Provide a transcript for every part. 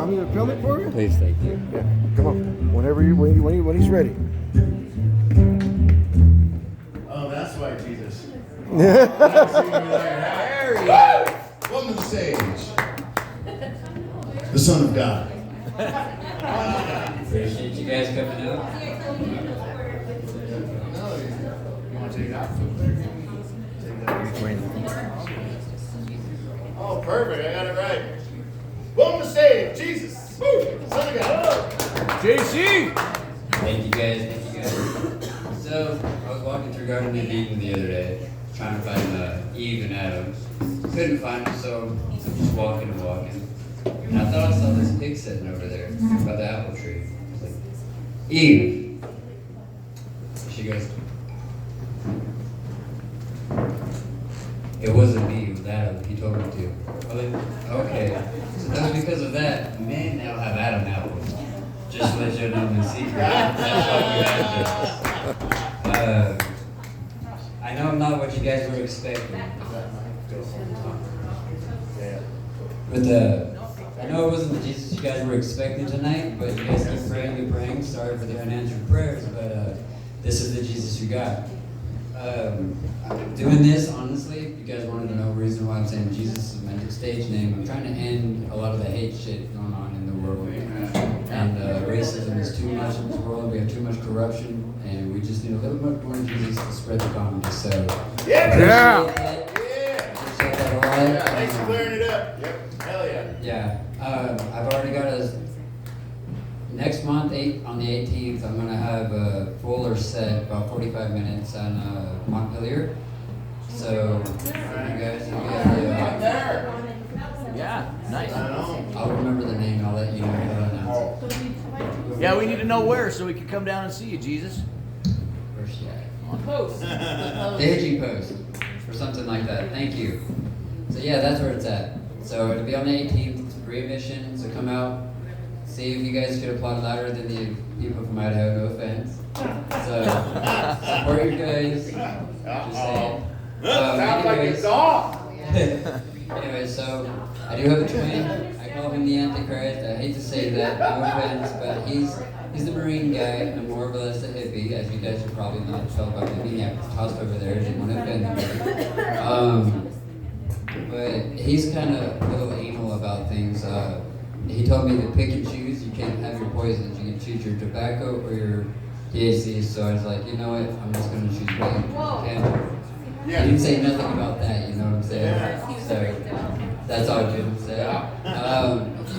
want me to film it for you? Please, thank you. Yeah. Come on. When he's ready. Oh, that's why Jesus. Yeah. There he is. Welcome to the stage. The Son of God. Appreciate you guys coming up. You want to take it out? Oh, perfect. I got it right. Welcome to the stage. Jesus. Woo. Son of God. JC! Thank you guys. So, I was walking through Garden of Eden the other day, trying to find Eve and Adam. Couldn't find them, so I'm just walking. And I thought I saw this pig sitting over there by the apple tree. I was like, Eve. She goes, it wasn't me, it was Adam. He told me to. I was like, okay. So that's because of that, men now have Adam apples. Just to let you know the secret. That's why we have this. I know I'm not what you guys were expecting. But I know it wasn't the Jesus you guys were expecting tonight, but you guys keep praying. Sorry for the unanswered prayers, but this is the Jesus you got. I'm doing this, honestly, if you guys wanted to know the reason why I'm saying Jesus is my stage name. I'm trying to end a lot of the hate shit going on in the world. And racism is too much in this world. We have too much corruption, and we just need a little bit more Jesus to spread the gospel. So, Yeah. appreciate that a lot. Thanks for clearing it up. Yep. Hell yeah. Yeah, I've already got next month, on the 18th, I'm going to have a fuller set, about 45 minutes on Montpelier. So, you guys, Right there. Yeah, nice. I know. I'll remember the name, I'll let you know how to announce it. Yeah, we need to know where so we can come down and see you, Jesus. Where's she at? Post. The Hitching Post, or something like that, thank you. So yeah, that's where it's at. So it'll be on the 18th, it's free admission, so come out, see if you guys could applaud louder than the people from Idaho, no offense. So, support your guys, just saying. Sounds like it's off. Anyway, so I do have a twin. I call him the Antichrist. I hate to say that, no offense, but he's the Marine guy. I'm more or less a hippie, as you guys should probably not tell about me being tossed over there. I didn't want to offend anybody. But he's kind of a little anal about things. He told me to pick and choose. You can't have your poisons. You can choose your tobacco or your THC. So I was like, you know what? I'm just going to choose one. Okay? He didn't say nothing about that, you know what I'm saying? Yeah. So that's all I can say.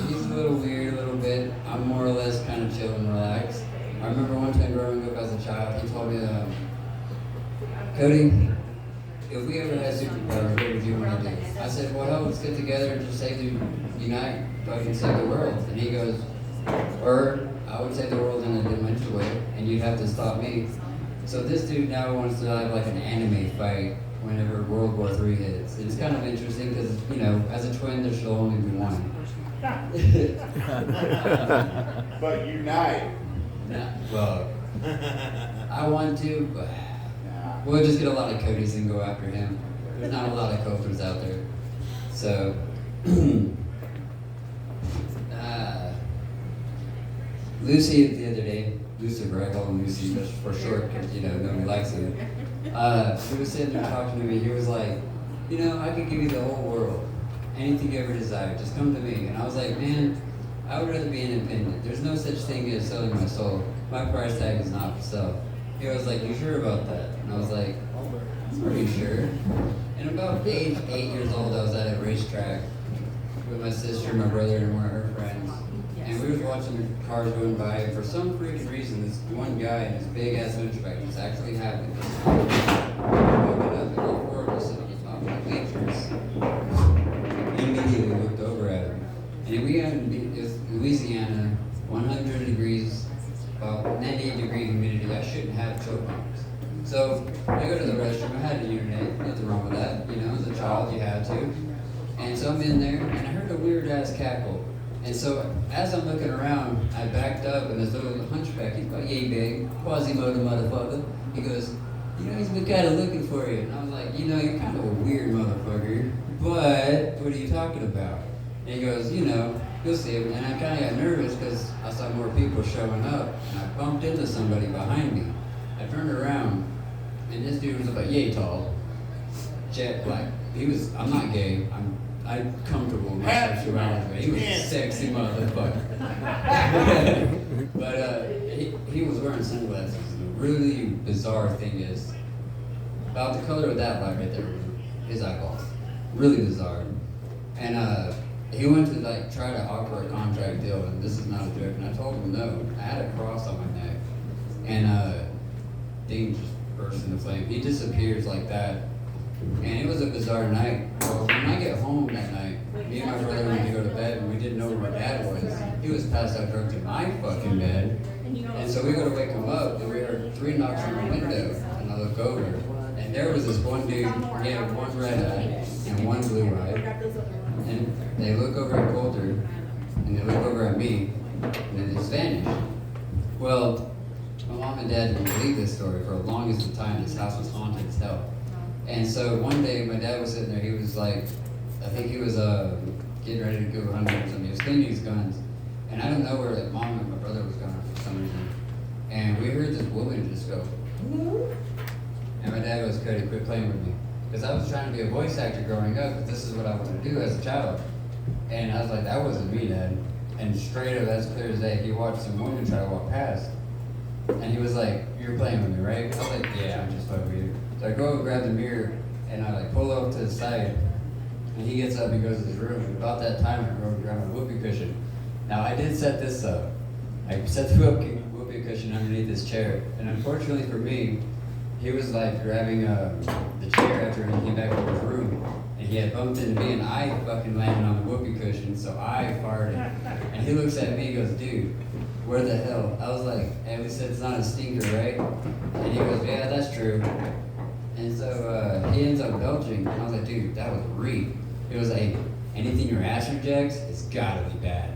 He's a little weird, a little bit. I'm more or less kind of chill and relaxed. I remember one time growing up as a child, he told me, Cody, if we ever had superpowers, what would you want to do? I said, well, hell, let's get together and just unite, fucking save the world. And he goes, or I would save the world in a dimensional way, and you'd have to stop me. So this dude now wants to have like an anime fight whenever World War III hits. It's kind of interesting because, you know, as a twin, there should only be one. But unite. Nah, well, I want to, but we'll just get a lot of Codys and go after him. There's not a lot of Cobras out there. So, Lucy the other day, Lucifer, I call him Lucy just for short because, you know, nobody likes him. He was sitting there talking to me. He was like, you know, I could give you the whole world. Anything you ever desire, just come to me. And I was like, man, I would rather be independent. There's no such thing as selling my soul. My price tag is not for sale. He was like, you sure about that? And I was like, pretty sure. And about age 8 years old, I was at a racetrack with my sister, my brother, and one of her friends. And we was watching the cars going by, and for some freaking reason, this one guy in his big-ass hunchback was actually having this. Walking up, and all four of us sitting on the top of the bleachers. Immediately looked over at him. And we had in Louisiana, 100 degrees, about 98-degree humidity. I shouldn't have choke marks. So I go to the restroom. I had to urinate. Nothing wrong with that. You know, as a child, you had to. And so I'm in there, and I heard a weird-ass cackle. And so as I'm looking around, I backed up, and this little hunchback, he's about yay big, Quasimodo motherfucker. He goes, you know, he's been kind of looking for you. And I was like, you know, you're kind of a weird motherfucker, but what are you talking about? And he goes, you know, you'll see him. And I kind of got nervous because I saw more people showing up. And I bumped into somebody behind me. I turned around, and this dude was about yay tall, jet black. I'm not gay. I'm comfortable with my sexuality, but he was a sexy motherfucker. But he was wearing sunglasses. The really bizarre thing is, about the color of that light right there, his eyeballs. Really bizarre. And he went to like try to offer a contract deal, and this is not a joke, and I told him no. I had a cross on my neck, and thing just burst into flame. He disappears like that. And it was a bizarre night. Well, when I get home that night, me and my brother went to go to bed, and we didn't know where my dad was. He was passed out drunk in my fucking bed. And so we go to wake him up, and we heard 3 knocks on the window, and I look over, and there was this one dude, he had 1 red eye and 1 blue eye. And they look over at Coulter, and they look over at me, and then they just vanished. Well, my mom and dad didn't believe this story for the longest of time. This house was haunted as hell. And so one day, my dad was sitting there, he was like, I think he was getting ready to go hunting or something. He was cleaning his guns. And I don't know where like mom and my brother was going for some reason. And we heard this woman just go, "Hello?" And my dad goes, Cody, quit playing with me. Because I was trying to be a voice actor growing up, but this is what I wanted to do as a child. And I was like, that wasn't me, Dad. And straight up, as clear as day, he watched some woman try to walk past. And he was like, you're playing with me, right? I was like, yeah, I'm just fucking with you. So I go and grab the mirror, and I like pull up to the side. And he gets up, he goes to his room. And about that time, I go and grab my whoopee cushion. Now, I did set this up. I set the whoopee cushion underneath his chair. And unfortunately for me, he was like grabbing the chair after he came back from his room. And he had bumped into me, and I fucking landed on the whoopee cushion, so I farted. And he looks at me, he goes, dude, where the hell? I was like, hey, we said it's not a stinker, right? And he goes, yeah, that's true. And so he ends up belching, and I was like, dude, that was reek. He was like, anything your ass rejects, it's gotta be bad.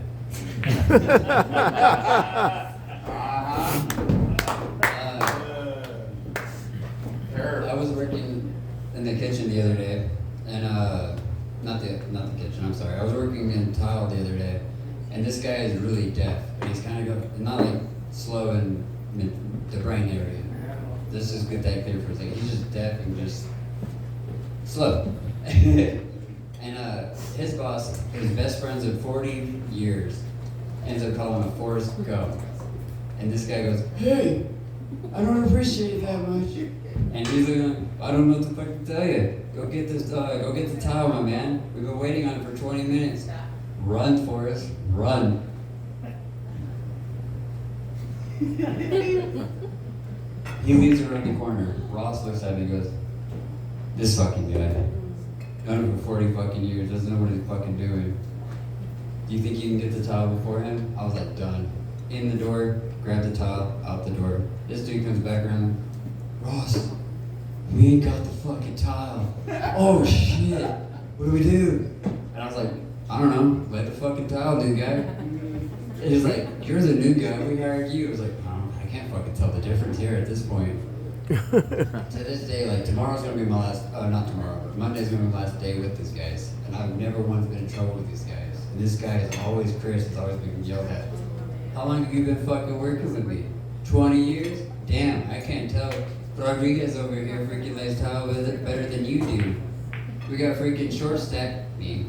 I was working in the kitchen the other day, and not the kitchen, I'm sorry. I was working in tile the other day, and this guy is really deaf. And he's kind of not like slow in the brain area. Let's just get that clear for a second. He's just deaf and just slow. And his boss, his best friends of 40 years, ends up calling him a Forrest Gump. And this guy goes, hey, I don't appreciate it that much. And he's like, I don't know what the fuck to tell you. Go get the towel, my man. We've been waiting on it for 20 minutes. Run, Forrest, run. He leaves around the corner. Ross looks at me and goes, this fucking guy. Known him for 40 fucking years, doesn't know what he's fucking doing. Do you think you can get the towel before him? I was like, done. In the door, grab the towel, out the door. This dude comes back around. Ross, we ain't got the fucking tile. Oh shit, what do we do? And I was like, I don't know, let the fucking tile, new guy. He's like, you're the new guy, we hired you. I was like, I can't fucking tell the difference here at this point. To this day, like tomorrow's gonna be my last, not tomorrow, but Monday's gonna be my last day with these guys. And I've never once been in trouble with these guys. And this guy is always Chris, is always being yelled at. How long have you been fucking working with me? 20 years? Damn, I can't tell. Rodriguez over here freaking lays tile with it better than you do. We got freaking short stack me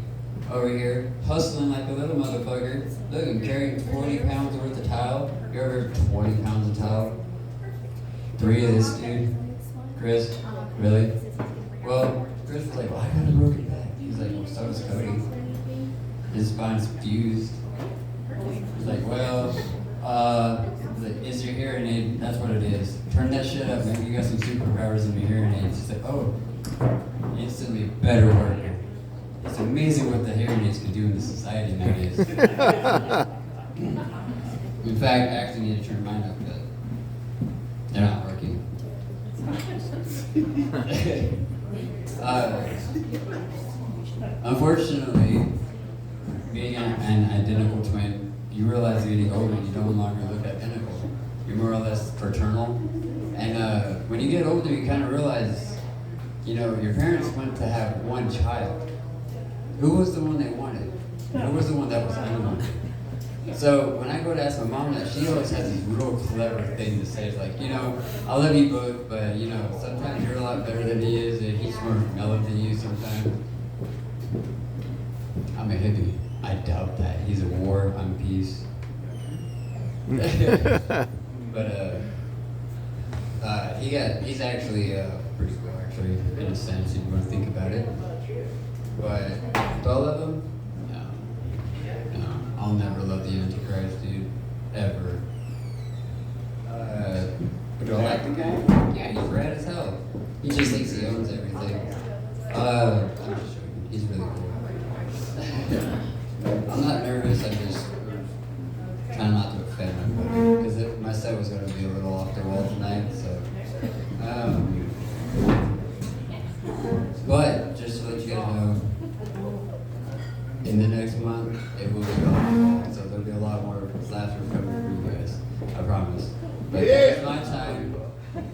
over here hustling like a little motherfucker. Look, I'm carrying 40 pounds worth of tile. You ever 20 pounds of tile? 3 of this dude. Chris, really? Well, Chris was like, well, I got a broken back. He's like, well, so does Cody. His spine's fused. He's like, well, is your hearing aid? That's what it is. Turn that shit up. Maybe you got some superpowers in your hearing aids. He's like, oh, instantly better worker. It's amazing what the hearing aids can do in the society nowadays. In fact, I actually need to turn mine up, but they're not working. Unfortunately, being an identical twin, you realize you're getting older and you no longer look identical. You're more or less fraternal. And when you get older, you kind of realize, you know, your parents went to have one child. Who was the one they wanted? Who was the one that was unwanted? So when I go to ask my mom that, she always has this real clever thing to say. It's like, you know, I love you both, but you know, sometimes you're a lot better than he is, and he's more mellow than you sometimes. I'm a hippie. I doubt that. He's a war, I'm peace. But he's actually pretty cool, actually, in a sense, if you want to think about it. But do I love him? No, I'll never love the Antichrist, dude, ever. But do I like the guy? Yeah, he's rad as hell. He just thinks he owns everything. I'm just joking. He's really cool. I'm not nervous. I'm just trying not to offend everybody because my set was going to be a little off the wall tonight. So, but just to let you guys know, in the next month it will be off, so there'll be a lot more laughter coming for you guys. I promise. But it's my time.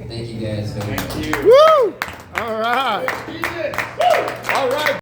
Thank you guys so much. Woo! All right. All right.